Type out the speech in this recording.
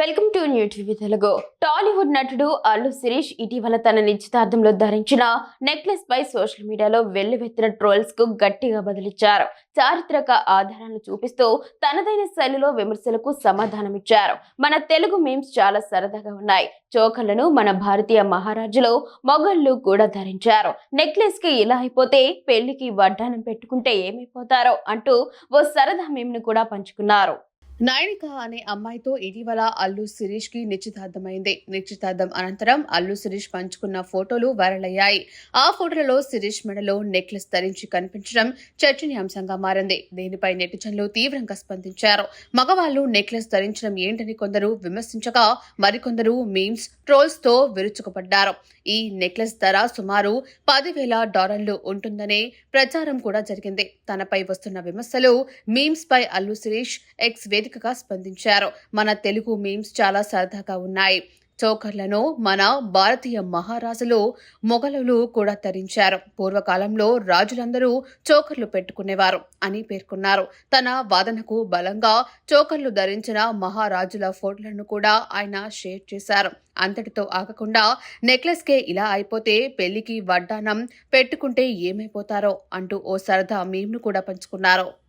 Welcome to new TV Telugu. Tollywood నటుడు అల్లు శిరీష్ ఇటీవల తన నిశ్చితార్థంలో ధరించిన నెక్లెస్ పై సోషల్ మీడియాలో వెల్లువెత్తిన ట్రోల్స్ కు గట్టిగా బదిలిచ్చారు. చారిత్రక ఆధారాలను చూపిస్తూ తనదైన శైలిలో విమర్శలకు సమాధానమిచ్చారు. మన తెలుగు మీమ్స్ చాలా సరదాగా ఉన్నాయి. చోకర్లను మన భారతీయ మహారాజులో మొఘళ్ళు కూడా ధరించారు. నెక్లెస్ కి ఇలా అయిపోతే పెళ్లికి వడ్డానం పెట్టుకుంటే ఏమైపోతారో అంటూ ఓ సరదా మీమ్ ను కూడా పంచుకున్నారు. నైనిక అనే అమ్మాయితో ఇటీవల అల్లు శిరీష్ కి నిశ్చితార్థమైంది. నిశ్చితార్థం అనంతరం అల్లు శిరీష్ పంచుకున్న ఫోటోలు వైరల్ అయ్యాయి. ఆ ఫోటోలలో శిరీష్ మెడలో నెక్లెస్ ధరించి కనిపించడం చర్చనీయాంశంగా మారింది. దీనిపై నెటిజన్లు తీవ్రంగా స్పందించారు. మగవాళ్లు నెక్లెస్ ధరించడం ఏంటని కొందరు విమర్శించగా మరికొందరు మీమ్స్, ట్రోల్స్ తో విరుచుకుపడ్డారు. ఈ నెక్లెస్ ధర సుమారు $10,000 ఉంటుందనే ప్రచారం కూడా జరిగింది. తనపై వస్తున్న విమర్శలు, మీమ్స్ పై అల్లు శిరీష్ ఎక్స్ వేదికగా స్పందించారు. మన తెలుగు మీమ్స్ చాలా సరదాగా ఉన్నాయి. చోకర్లను మన భారతీయ మహారాజులు మొఘలులు కూడా ధరించారు. పూర్వకాలంలో రాజులందరూ చోకర్లు పెట్టుకునేవారు అని పేర్కొన్నారు. తన వాదనకు బలంగా చోకర్లు ధరించిన మహారాజుల ఫోటోలను కూడా ఆయన షేర్ చేశారు. అంతటితో ఆగకుండా నెక్లెస్ కే ఇలా అయిపోతే పెళ్లికి వడ్డానం పెట్టుకుంటే ఏమైపోతారో అంటూ ఓ సరదా మీమ్ను కూడా పంచుకున్నారు.